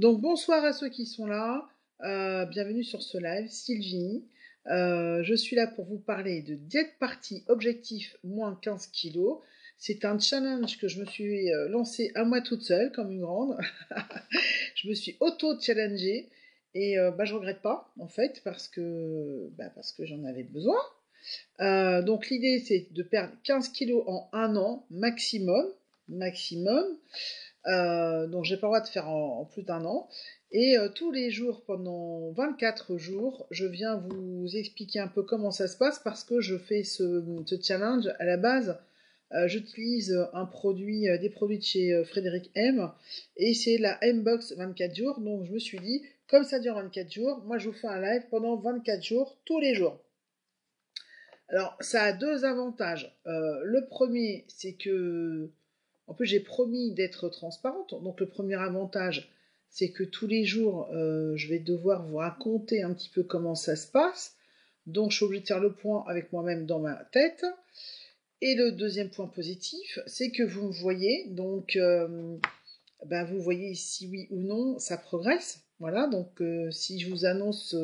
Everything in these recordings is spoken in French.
Donc bonsoir à ceux qui sont là, bienvenue sur ce live, Sylvie. Je suis là pour vous parler de Diet Party Objectif moins 15 kilos. C'est un challenge que je me suis lancé à moi toute seule, comme une grande. Je me suis auto-challengée et je regrette pas, en fait, parce que j'en avais besoin. Donc l'idée, c'est de perdre 15 kilos en un an, maximum. Maximum. Donc j'ai pas le droit de faire en plus d'un an. Et tous les jours, pendant 24 jours, je viens vous expliquer un peu comment ça se passe parce que je fais ce challenge à la base. J'utilise des produits de chez Frédéric M. Et c'est la M-Box 24 jours. Donc je me suis dit, comme ça dure 24 jours, moi je vous fais un live pendant 24 jours, tous les jours. Alors ça a deux avantages. Le premier, c'est que en plus, j'ai promis d'être transparente. Donc, le premier avantage, c'est que tous les jours, je vais devoir vous raconter un petit peu comment ça se passe. Donc, je suis obligée de faire le point avec moi-même dans ma tête. Et le deuxième point positif, c'est que vous me voyez. Donc, vous voyez si oui ou non ça progresse. Voilà. Donc, si je vous annonce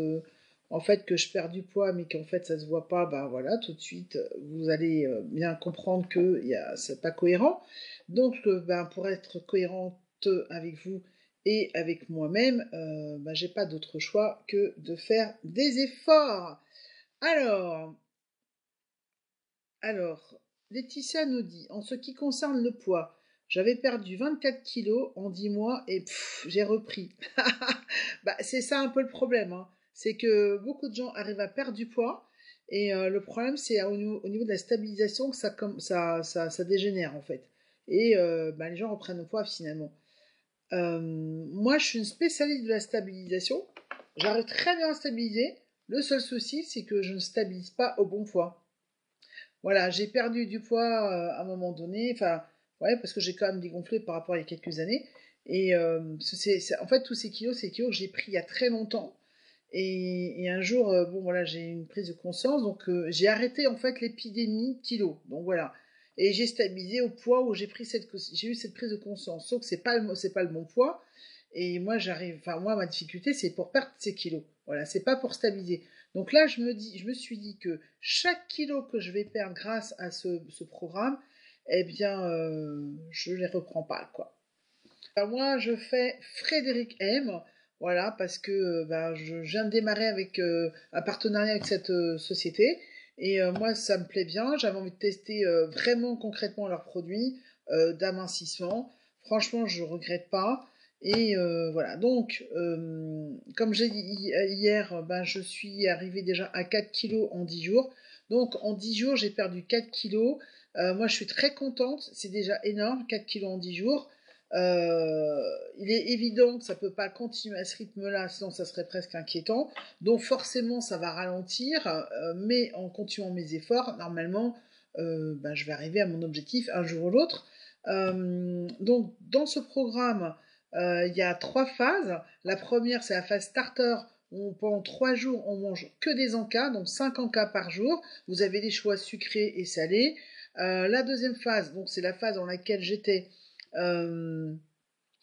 en fait que je perds du poids, mais qu'en fait ça se voit pas, voilà, tout de suite, vous allez bien comprendre que c'est pas cohérent. Donc, pour être cohérente avec vous et avec moi-même, j'ai pas d'autre choix que de faire des efforts. Alors, alors, Laetitia nous dit, en ce qui concerne le poids, j'avais perdu 24 kilos en 10 mois et j'ai repris. C'est ça un peu le problème, hein. C'est que beaucoup de gens arrivent à perdre du poids et le problème c'est au niveau de la stabilisation que ça dégénère en fait. Et les gens reprennent le poids finalement. Moi je suis une spécialiste de la stabilisation. J'arrive très bien à stabiliser. Le seul souci c'est que je ne stabilise pas au bon poids. Voilà, j'ai perdu du poids à un moment donné, enfin, ouais, parce que j'ai quand même dégonflé par rapport à il y a quelques années. Et en fait, tous ces kilos, c'est des kilos que j'ai pris il y a très longtemps. Et un jour, voilà, j'ai eu une prise de conscience, donc j'ai arrêté en fait l'épidémie kilos. Donc voilà. Et j'ai stabilisé au poids où j'ai eu cette prise de conscience. Sauf que c'est pas le bon poids. Et moi, moi, ma difficulté, c'est pour perdre ces kilos. Voilà, c'est pas pour stabiliser. Donc là, je me suis dit que chaque kilo que je vais perdre grâce à ce programme, eh bien, je les reprends pas, quoi. Alors moi, je fais Frédéric M. Voilà, parce que je viens de démarrer avec un partenariat avec cette société. Et moi, ça me plaît bien. J'avais envie de tester vraiment concrètement leurs produits d'amincissement. Franchement, je regrette pas. Et voilà. Donc, comme j'ai dit hier, je suis arrivée déjà à 4 kilos en 10 jours. Donc, en 10 jours, j'ai perdu 4 kilos. Moi, je suis très contente. C'est déjà énorme, 4 kilos en 10 jours. Il est évident que ça peut pas continuer à ce rythme-là, sinon ça serait presque inquiétant. Donc forcément, ça va ralentir, mais en continuant mes efforts, normalement, je vais arriver à mon objectif un jour ou l'autre. Donc dans ce programme, il y a 3 phases. La première, c'est la phase starter. Où pendant 3 jours, on mange que des encas, donc 5 encas par jour. Vous avez des choix sucrés et salés. La deuxième phase, donc c'est la phase dans laquelle j'étais. Euh,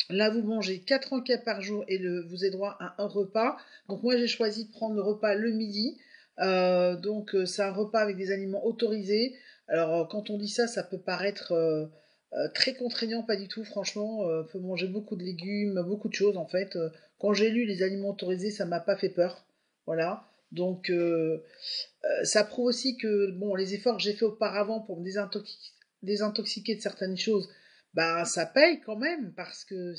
Là, vous mangez 4 encas par jour et vous avez droit à un repas. Donc moi, j'ai choisi de prendre le repas le midi. C'est un repas avec des aliments autorisés. Alors, quand on dit ça, ça peut paraître très contraignant, pas du tout. Franchement, on peut manger beaucoup de légumes, beaucoup de choses en fait. Quand j'ai lu les aliments autorisés, ça m'a pas fait peur. Voilà. Donc, ça prouve aussi que bon, les efforts que j'ai fait auparavant pour me désintoxiquer de certaines choses, ça paye quand même parce qu'il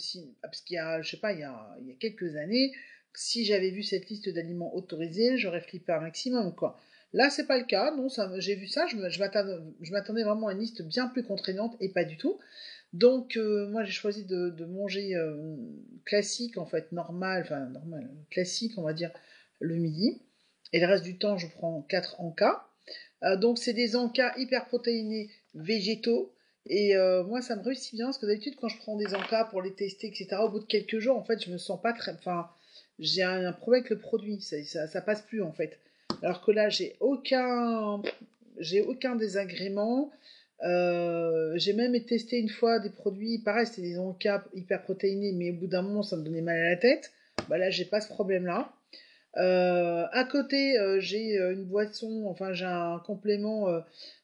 y a, je sais pas, il y a quelques années, si j'avais vu cette liste d'aliments autorisés, j'aurais flippé un maximum, quoi. Là, c'est pas le cas, non, j'ai vu ça, je m'attendais vraiment à une liste bien plus contraignante et pas du tout. Donc, moi, j'ai choisi de manger classique, en fait, normal, classique, on va dire, le midi. Et le reste du temps, je prends 4 encas. Donc, c'est des encas hyper protéinés végétaux. Et moi, ça me réussit bien parce que d'habitude, quand je prends des encas pour les tester, etc., au bout de quelques jours, en fait, je me sens pas très. Enfin, j'ai un problème avec le produit. Ça passe plus, en fait. Alors que là, j'ai aucun désagrément. J'ai même testé une fois des produits, pareil, c'était des encas hyper protéinés, mais au bout d'un moment, ça me donnait mal à la tête. Bah là, j'ai pas ce problème-là. À côté, j'ai une boisson, enfin j'ai un complément,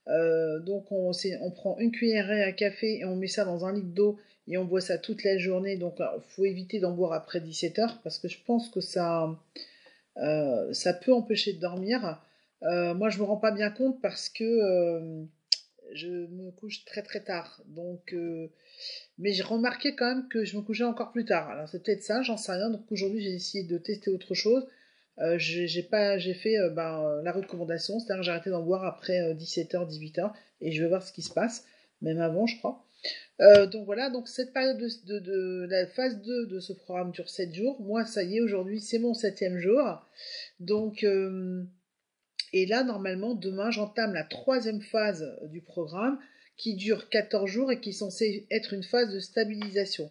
donc on prend une cuillerée à café et on met ça dans un litre d'eau et on boit ça toute la journée. Donc il faut éviter d'en boire après 17 heures parce que je pense que ça peut empêcher de dormir. Moi je me rends pas bien compte parce que je me couche très très tard. Donc, mais j'ai remarqué quand même que je me couchais encore plus tard. Alors c'est peut-être ça, j'en sais rien. Donc aujourd'hui j'ai essayé de tester autre chose. J'ai fait la recommandation, c'est-à-dire que j'ai arrêté d'en boire après 17h, 18h, et je vais voir ce qui se passe, même avant je crois. Donc voilà, donc cette période de la phase 2 de ce programme dure 7 jours. Moi ça y est, aujourd'hui c'est mon 7e jour. Donc, et là normalement demain j'entame la 3e phase du programme qui dure 14 jours et qui est censée être une phase de stabilisation.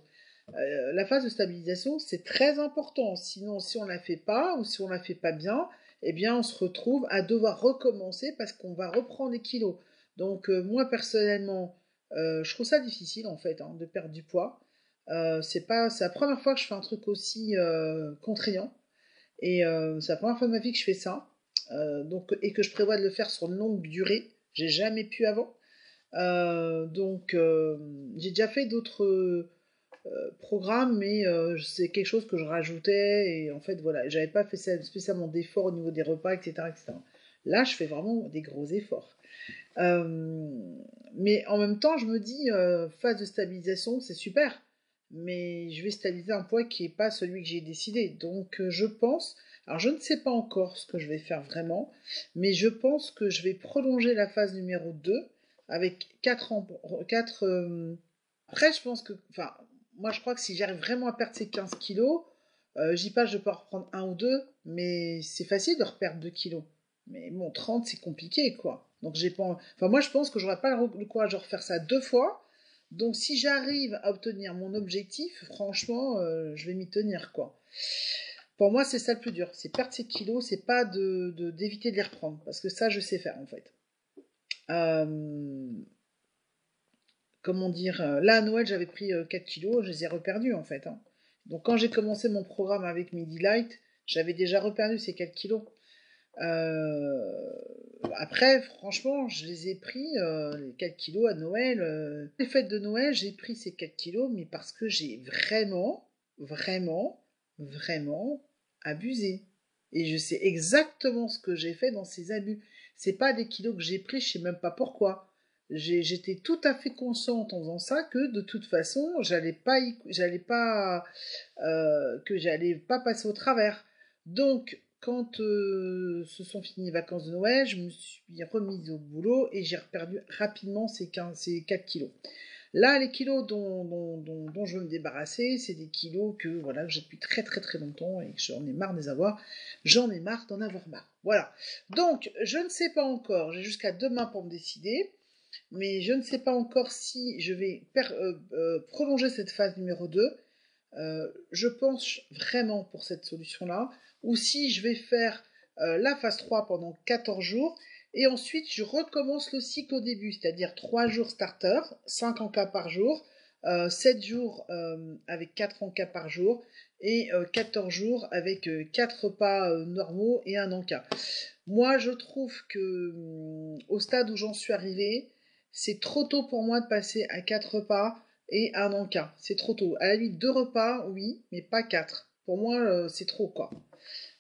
La phase de stabilisation, c'est très important. Sinon, si on la fait pas ou si on la fait pas bien, eh bien, on se retrouve à devoir recommencer parce qu'on va reprendre des kilos. Donc, moi, personnellement, je trouve ça difficile, en fait, hein, de perdre du poids. C'est la première fois que je fais un truc aussi contraignant. Et c'est la première fois de ma vie que je fais ça. Et que je prévois de le faire sur une longue durée. J'ai jamais pu avant. J'ai déjà fait d'autres programme, mais c'est quelque chose que je rajoutais, et en fait, voilà, j'avais pas fait spécialement d'efforts au niveau des repas, etc., etc. Là, je fais vraiment des gros efforts. Euh, mais en même temps, je me dis, phase de stabilisation, c'est super, mais je vais stabiliser un poids qui n'est pas celui que j'ai décidé. Donc, je pense, alors je ne sais pas encore ce que je vais faire vraiment, mais je pense que je vais prolonger la phase numéro 2 avec 4 après, je pense que, enfin, moi je crois que si j'arrive vraiment à perdre ces 15 kilos, j'y pas, je peux en reprendre un ou deux, mais c'est facile de reperdre 2 kilos. Mais bon, 30 c'est compliqué, quoi. Donc j'ai pas. Enfin, moi je pense que j'aurais pas le courage de refaire ça 2 fois. Donc si j'arrive à obtenir mon objectif, franchement, je vais m'y tenir, quoi. Pour moi, c'est ça le plus dur. C'est perdre ces kilos, c'est pas d'éviter de les reprendre. Parce que ça, je sais faire, en fait. Euh, Comment dire, là à Noël j'avais pris 4 kilos, je les ai reperdus en fait, hein. Donc quand j'ai commencé mon programme avec Midi Light, j'avais déjà reperdu ces 4 kilos. Euh, Après, franchement, je les ai pris, les 4 kilos à Noël. Les fêtes de Noël, j'ai pris ces 4 kilos, mais parce que j'ai vraiment, vraiment, vraiment abusé. Et je sais exactement ce que j'ai fait dans ces abus. C'est pas des kilos que j'ai pris, je sais même pas pourquoi. J'étais tout à fait consciente en faisant ça que de toute façon, que j'allais pas passer au travers. Donc, quand se sont finies les vacances de Noël, je me suis remise au boulot et j'ai perdu rapidement ces 4 kilos. Là, les kilos dont je veux me débarrasser, c'est des kilos que j'ai depuis très très très longtemps et que j'en ai marre de les avoir. J'en ai marre d'en avoir marre. Voilà. Donc, je ne sais pas encore. J'ai jusqu'à demain pour me décider. Mais je ne sais pas encore si je vais prolonger cette phase numéro 2. Je pense vraiment pour cette solution-là, ou si je vais faire la phase 3 pendant 14 jours, et ensuite je recommence le cycle au début, c'est-à-dire 3 jours starter, 5 encas par jour, 7 jours avec 4 encas par jour, et 14 jours avec 4 repas normaux et un encas. Moi, je trouve que au stade où j'en suis arrivée, c'est trop tôt pour moi de passer à 4 repas et un encas. C'est trop tôt. À la limite, 2 repas, oui, mais pas 4. Pour moi, c'est trop, quoi.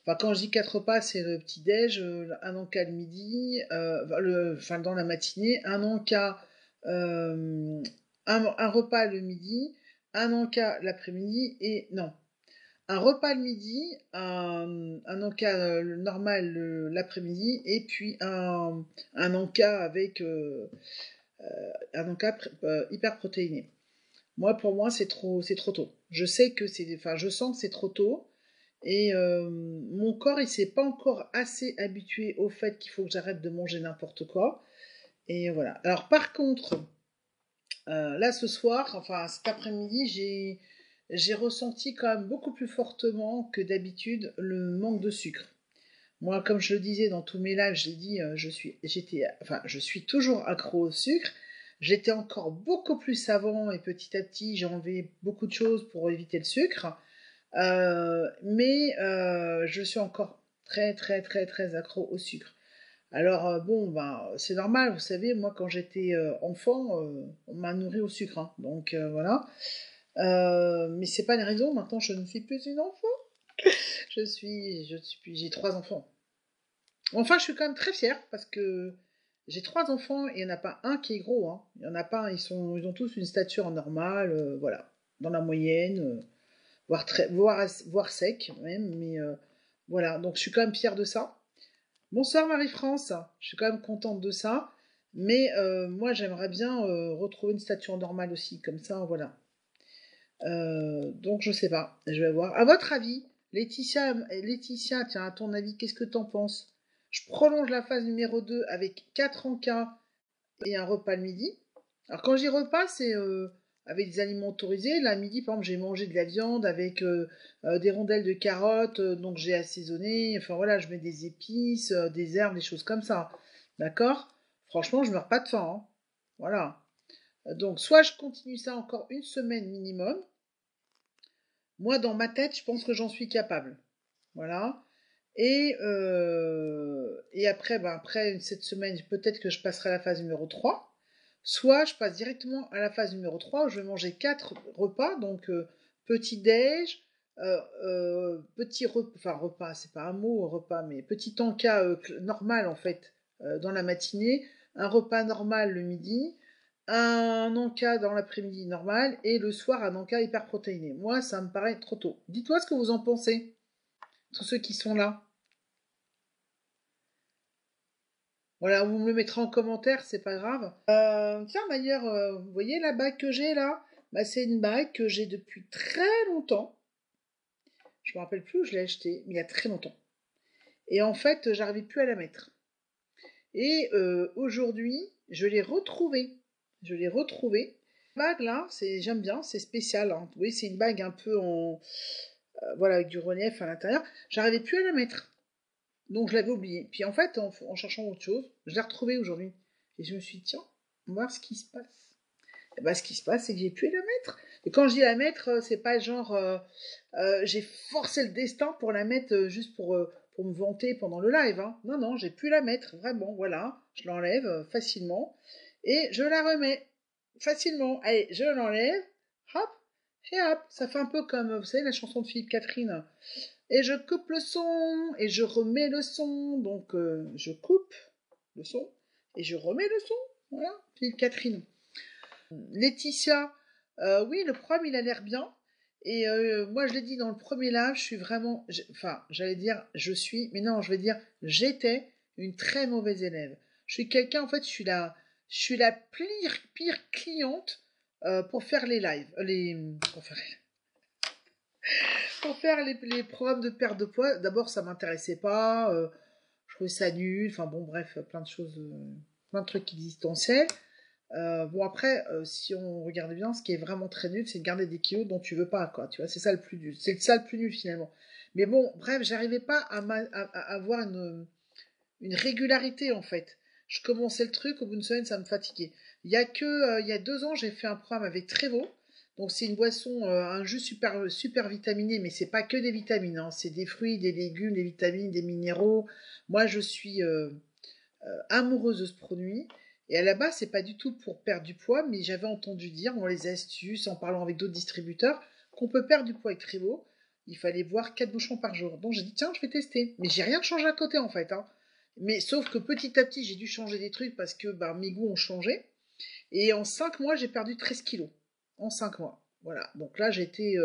Enfin, quand je dis 4 repas, c'est le petit-déj, un encas le midi, dans la matinée, un encas, euh, un repas le midi, un encas l'après-midi, et non, un repas le midi, un encas normal l'après-midi, et puis un encas avec un encas hyper protéiné. Pour moi, c'est trop tôt. Je sens que c'est trop tôt. Et mon corps, il s'est pas encore assez habitué au fait qu'il faut que j'arrête de manger n'importe quoi. Et voilà. Alors par contre, là ce soir, enfin cet après-midi, j'ai ressenti quand même beaucoup plus fortement que d'habitude le manque de sucre. Moi, comme je le disais dans tous mes lives, j'ai dit, je suis toujours accro au sucre. J'étais encore beaucoup plus savant et petit à petit, j'ai enlevé beaucoup de choses pour éviter le sucre. Mais je suis encore très très très très accro au sucre. Alors bon, ben c'est normal, vous savez, moi quand j'étais enfant, on m'a nourri au sucre, hein, donc voilà. Mais c'est pas une raison. Maintenant, je ne suis plus une enfant. J'ai 3 enfants. Enfin, je suis quand même très fière parce que j'ai 3 enfants et il n'y en a pas un qui est gros, hein. Il y en a pas, ils ont tous une stature normale, voilà, dans la moyenne, voire sec même, mais voilà. Donc, je suis quand même fière de ça. Bonsoir Marie-France, je suis quand même contente de ça. Mais moi, j'aimerais bien retrouver une stature normale aussi, comme ça, voilà. Donc je sais pas, je vais voir. À votre avis, Laetitia, tiens, à ton avis, qu'est-ce que t'en penses? Je prolonge la phase numéro 2 avec 4 encas et un repas le midi. Alors quand je dis repas, c'est avec des aliments autorisés. Là, à midi, par exemple, j'ai mangé de la viande avec des rondelles de carottes, donc j'ai assaisonné. Enfin voilà, je mets des épices, des herbes, des choses comme ça. D'accord? Franchement, je meurs pas de faim, hein. Voilà. Donc soit je continue ça encore une semaine minimum, moi, dans ma tête, je pense que j'en suis capable. Voilà. Et après, ben après cette semaine, peut-être que je passerai à la phase numéro 3. Soit je passe directement à la phase numéro 3 où je vais manger 4 repas, donc petit déj, petit repas, enfin repas, c'est pas un mot repas, mais petit encas normal en fait dans la matinée, un repas normal le midi, un encas dans l'après-midi normal et le soir un encas hyper protéiné. Moi, ça me paraît trop tôt. Dites-moi ce que vous en pensez, tous ceux qui sont là. Voilà, vous me le mettrez en commentaire, c'est pas grave. Tiens, d'ailleurs, vous voyez la bague que j'ai là? Bah, c'est une bague que j'ai depuis très longtemps. Je me rappelle plus où je l'ai achetée, mais il y a très longtemps. Et en fait, j'arrivais plus à la mettre. Et aujourd'hui, je l'ai retrouvée. Je l'ai retrouvée. La bague là, j'aime bien, c'est spécial, hein. Vous voyez, c'est une bague un peu en, voilà, avec du relief à l'intérieur. J'arrivais plus à la mettre. Donc je l'avais oublié. Puis en fait, en cherchant autre chose, je l'ai retrouvée aujourd'hui. Et je me suis dit, tiens, on va voir ce qui se passe. Et bah, ce qui se passe, c'est que j'ai pu la mettre. Et quand je dis la mettre, c'est pas genre j'ai forcé le destin pour la mettre juste pour me vanter pendant le live, hein. Non, non, j'ai pu la mettre, vraiment, voilà. Je l'enlève facilement. Et je la remets facilement. Allez, je l'enlève, hop, et hop. Ça fait un peu comme, vous savez, la chanson de Philippe Catherine. Et je coupe le son, et je remets le son. Donc, je coupe le son, et je remets le son. Voilà, Philippe Catherine. Laetitia, oui, le programme, il a l'air bien. Et moi, je l'ai dit dans le premier live, je suis vraiment, enfin, j'allais dire, je suis, mais non, je vais dire, j'étais une très mauvaise élève. Je suis quelqu'un, en fait, je suis la pire cliente pour faire les lives, pour faire les programmes de perte de poids. D'abord, ça m'intéressait pas, je trouvais ça nul, enfin bon, bref, plein de choses, plein de trucs existentiels. Bon après, si on regarde bien, ce qui est vraiment très nul, c'est de garder des kilos dont tu veux pas, quoi. Tu vois, c'est ça le plus nul. C'est ça le plus nul finalement. Mais bon, bref, j'arrivais pas à avoir une régularité en fait. Je commençais le truc, au bout d'une semaine, ça me fatiguait. Il y a 2 ans, j'ai fait un programme avec Trevo. Donc c'est une boisson, un jus super super vitaminé, mais c'est pas que des vitamines, hein. C'est des fruits, des légumes, des vitamines, des minéraux. Moi, je suis amoureuse de ce produit. Et à la base, c'est pas du tout pour perdre du poids, mais j'avais entendu dire dans les astuces, en parlant avec d'autres distributeurs, qu'on peut perdre du poids avec Trivo. Il fallait boire 4 bouchons par jour. Donc j'ai dit, tiens, je vais tester. Mais j'ai rien changé à côté en fait, hein. Mais sauf que petit à petit, j'ai dû changer des trucs parce que bah, mes goûts ont changé. Et en 5 mois, j'ai perdu 13 kilos. En 5 mois. Voilà. Donc là, j'étais.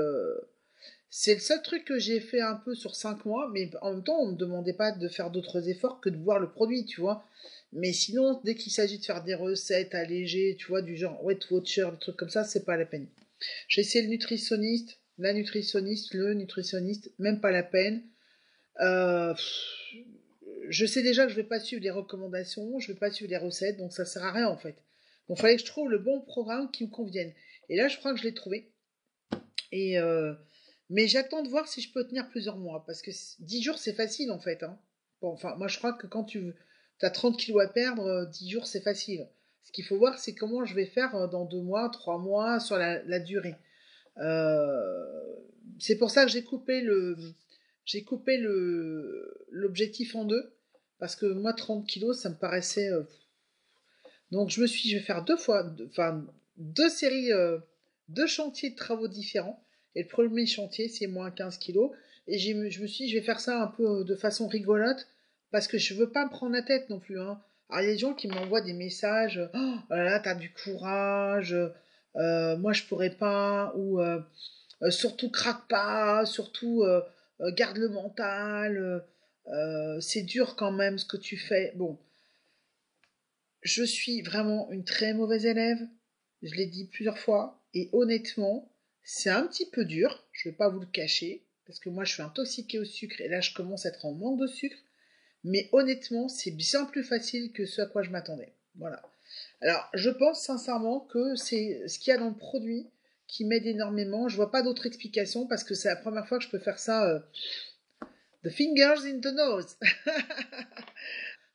C'est le seul truc que j'ai fait un peu sur 5 mois, mais en même temps, on ne me demandait pas de faire d'autres efforts que de boire le produit, tu vois. Mais sinon, dès qu'il s'agit de faire des recettes allégées, tu vois, du genre Weight Watcher, des trucs comme ça, c'est pas la peine. J'ai essayé le nutritionniste, la nutritionniste, le nutritionniste, même pas la peine. Euh, je sais déjà que je vais pas suivre les recommandations, je vais pas suivre les recettes, donc ça sert à rien en fait. Donc il fallait que je trouve le bon programme qui me convienne. Et là, je crois que je l'ai trouvé. Et mais j'attends de voir si je peux tenir plusieurs mois, parce que 10 jours, c'est facile en fait, hein. Bon, enfin, moi je crois que quand tu as 30 kilos à perdre, 10 jours, c'est facile. Ce qu'il faut voir, c'est comment je vais faire dans 2 mois, 3 mois, sur la durée. Euh, c'est pour ça que l'objectif en deux, parce que moi 30 kilos, ça me paraissait. Donc je me suis, dit, je vais faire enfin 2 séries, 2 chantiers de travaux différents. Et le premier chantier, c'est moins 15 kilos. Et je me suis dit, je vais faire ça un peu de façon rigolote, parce que je veux pas me prendre la tête non plus, hein. Alors il y a des gens qui m'envoient des messages, oh là là, t'as du courage, moi je pourrais pas, ou surtout craque pas, surtout garde le mental, c'est dur quand même ce que tu fais. Bon, je suis vraiment une très mauvaise élève, je l'ai dit plusieurs fois, et honnêtement, c'est un petit peu dur, je vais pas vous le cacher, parce que moi je suis intoxiquée au sucre, et là je commence à être en manque de sucre, mais honnêtement, c'est bien plus facile que ce à quoi je m'attendais. Voilà. Alors, je pense sincèrement que c'est ce qu'il y a dans le produit qui m'aide énormément. Je vois pas d'autre explication parce que c'est la première fois que je peux faire ça. The fingers in the nose.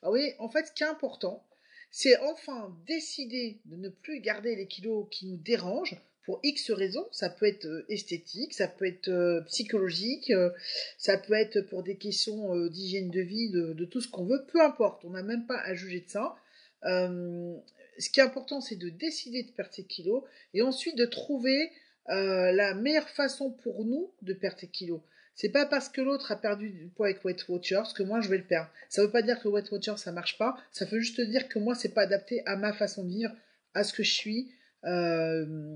Ah oui, en fait, ce qui est important, c'est enfin décider de ne plus garder les kilos qui nous dérangent pour X raisons. Ça peut être esthétique, ça peut être psychologique, ça peut être pour des questions d'hygiène de vie, de tout ce qu'on veut, peu importe. On n'a même pas à juger de ça. Euh, Ce qui est important, c'est de décider de perdre ces kilos et ensuite de trouver la meilleure façon pour nous de perdre ces kilos. C'est pas parce que l'autre a perdu du poids avec Weight Watchers que moi je vais le perdre. Ça veut pas dire que Weight Watchers ça marche pas. Ça veut juste dire que moi c'est pas adapté à ma façon de vivre, à ce que je suis euh,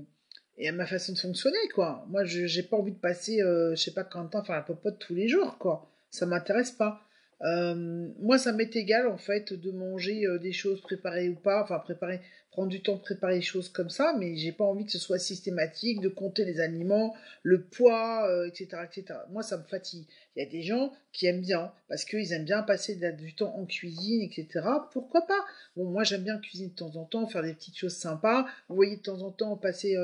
et à ma façon de fonctionner quoi. Moi j'ai pas envie de passer je sais pas combien de temps à faire la popote tous les jours quoi. Ça m'intéresse pas. Moi ça m'est égal en fait de manger des choses préparées ou pas, enfin préparer, prendre du temps de préparer les choses comme ça, mais j'ai pas envie que ce soit systématique, de compter les aliments, le poids, etc., etc. Moi, ça me fatigue. Il y a des gens qui aiment bien, parce qu'ils aiment bien passer du temps en cuisine, etc. Pourquoi pas? Bon, moi, j'aime bien cuisiner de temps en temps, faire des petites choses sympas. Vous voyez, de temps en temps, passer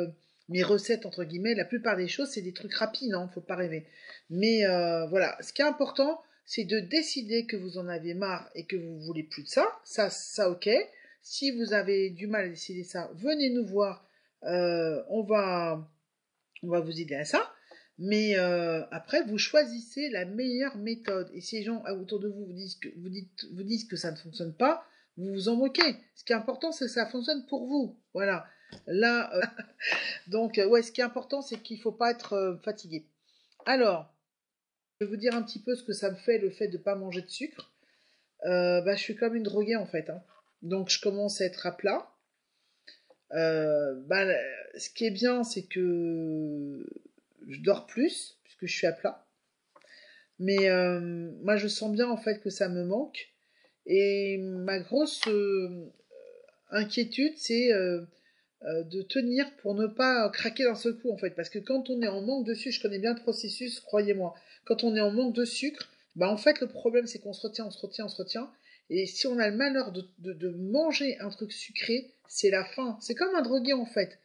mes recettes, entre guillemets. La plupart des choses, c'est des trucs rapides, hein, faut pas rêver. Mais voilà, ce qui est important, c'est de décider que vous en avez marre et que vous voulez plus de ça. Ça, ok. Si vous avez du mal à décider ça, venez nous voir. On va vous aider à ça. Mais après, vous choisissez la meilleure méthode. Et si les gens autour de vous vous disent que ça ne fonctionne pas, vous vous en moquez. Ce qui est important, c'est que ça fonctionne pour vous. Voilà. Là, donc, ouais, ce qui est important, c'est qu'il ne faut pas être fatigué. Alors, je vais vous dire un petit peu ce que ça me fait, le fait de ne pas manger de sucre. Bah, je suis comme une droguée, en fait, hein. Donc, je commence à être à plat. Bah, ce qui est bien, c'est que je dors plus, puisque je suis à plat. Mais moi, je sens bien en fait que ça me manque. Et ma grosse inquiétude, c'est de tenir pour ne pas craquer d'un seul coup en fait. Parce que quand on est en manque de sucre, je connais bien le processus, croyez-moi. Quand on est en manque de sucre, bah en fait, le problème, c'est qu'on se retient, on se retient, on se retient. Et si on a le malheur de manger un truc sucré, c'est la fin. C'est comme un drogué en fait.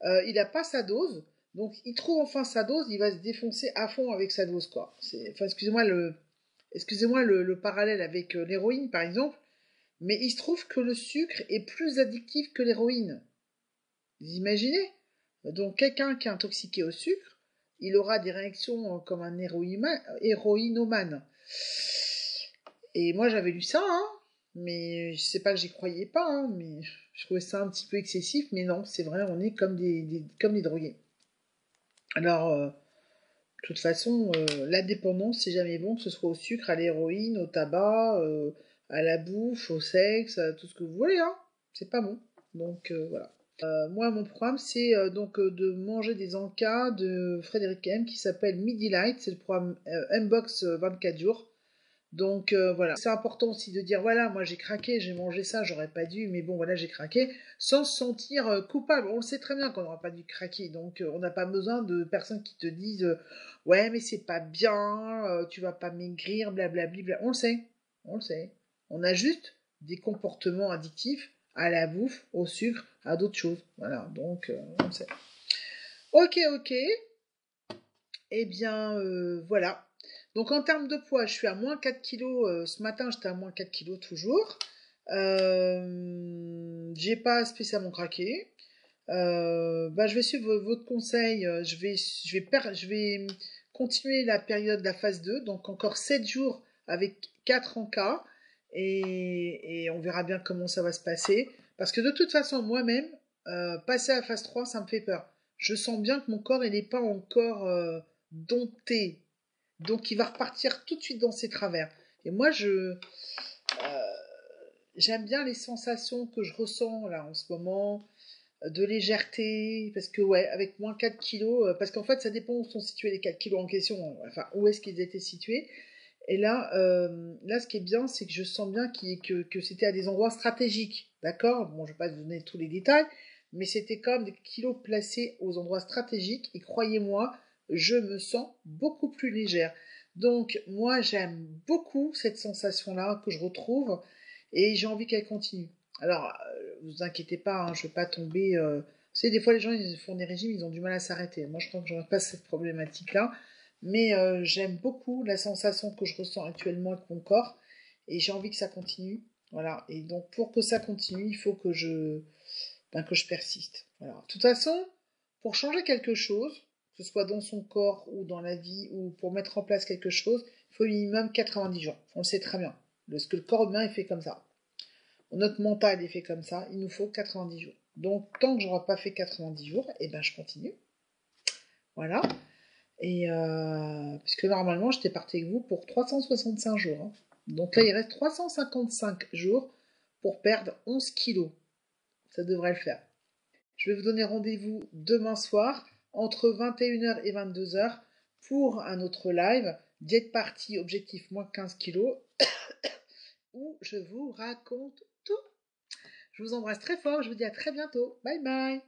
Il n'a pas sa dose, donc il trouve enfin sa dose, il va se défoncer à fond avec sa dose quoi. Enfin, excusez-moi le parallèle avec l'héroïne par exemple, mais il se trouve que le sucre est plus addictif que l'héroïne. Vous imaginez? Donc quelqu'un qui est intoxiqué au sucre, il aura des réactions comme un héroïnomane. Et moi j'avais lu ça, hein, mais je sais pas que j'y croyais pas, hein, mais je trouvais ça un petit peu excessif, mais non, c'est vrai, on est comme comme des drogués. Alors, de toute façon, la dépendance, c'est jamais bon, que ce soit au sucre, à l'héroïne, au tabac, à la bouffe, au sexe, à tout ce que vous voulez, hein. C'est pas bon. Donc voilà. Moi, mon programme, c'est donc de manger des encas de Frédéric M qui s'appelle Midi Light. C'est le programme M-Box 24 jours. Donc voilà, c'est important aussi de dire voilà, moi j'ai craqué, j'ai mangé ça, j'aurais pas dû, mais bon voilà, j'ai craqué, sans se sentir coupable. On le sait très bien qu'on n'aura pas dû craquer, donc on n'a pas besoin de personnes qui te disent ouais mais c'est pas bien, tu vas pas maigrir, blablabla. On le sait, on le sait. On a juste des comportements addictifs à la bouffe, au sucre, à d'autres choses. Voilà, donc on le sait. Ok, ok. Eh bien, voilà. Donc en termes de poids, je suis à moins 4 kilos. Ce matin, j'étais à moins 4 kilos toujours. J'ai pas spécialement craqué. Bah, je vais suivre votre conseil. Je vais continuer la période de la phase 2, donc encore 7 jours avec 4 en cas, et on verra bien comment ça va se passer. Parce que de toute façon, moi-même, passer à la phase 3, ça me fait peur. Je sens bien que mon corps, il n'est pas encore dompté. Donc il va repartir tout de suite dans ses travers. Et moi, j'aime bien les sensations que je ressens là en ce moment, de légèreté, parce que ouais, avec moins 4 kilos, parce qu'en fait ça dépend où sont situés les 4 kilos en question, enfin où est-ce qu'ils étaient situés. Et là ce qui est bien, c'est que je sens bien que c'était à des endroits stratégiques, d'accord. Bon, je vais pas vous donner tous les détails, mais c'était comme des kilos placés aux endroits stratégiques, et croyez-moi, je me sens beaucoup plus légère. Donc moi j'aime beaucoup cette sensation-là que je retrouve, et j'ai envie qu'elle continue. Alors, vous inquiétez pas, hein, je vais pas tomber. Vous savez, des fois, les gens, ils font des régimes, ils ont du mal à s'arrêter. Moi, je crois que j'aurais pas cette problématique-là. Mais j'aime beaucoup la sensation que je ressens actuellement avec mon corps. Et j'ai envie que ça continue. Voilà. Et donc, pour que ça continue, il faut que je persiste. Voilà. De toute façon, pour changer quelque chose, que ce soit dans son corps ou dans la vie, ou pour mettre en place quelque chose, il faut minimum 90 jours. On le sait très bien. Parce que le corps humain est fait comme ça. Notre mental est fait comme ça, il nous faut 90 jours. Donc, tant que j'aurai pas fait 90 jours, eh ben, je continue. Voilà. Et puisque normalement, j'étais partie avec vous pour 365 jours. Hein. Donc là, il reste 355 jours pour perdre 11 kilos. Ça devrait le faire. Je vais vous donner rendez-vous demain soir, entre 21h et 22h, pour un autre live, Diète partie, objectif moins 15 kilos, où je vous raconte tout. Je vous embrasse très fort, je vous dis à très bientôt. Bye bye.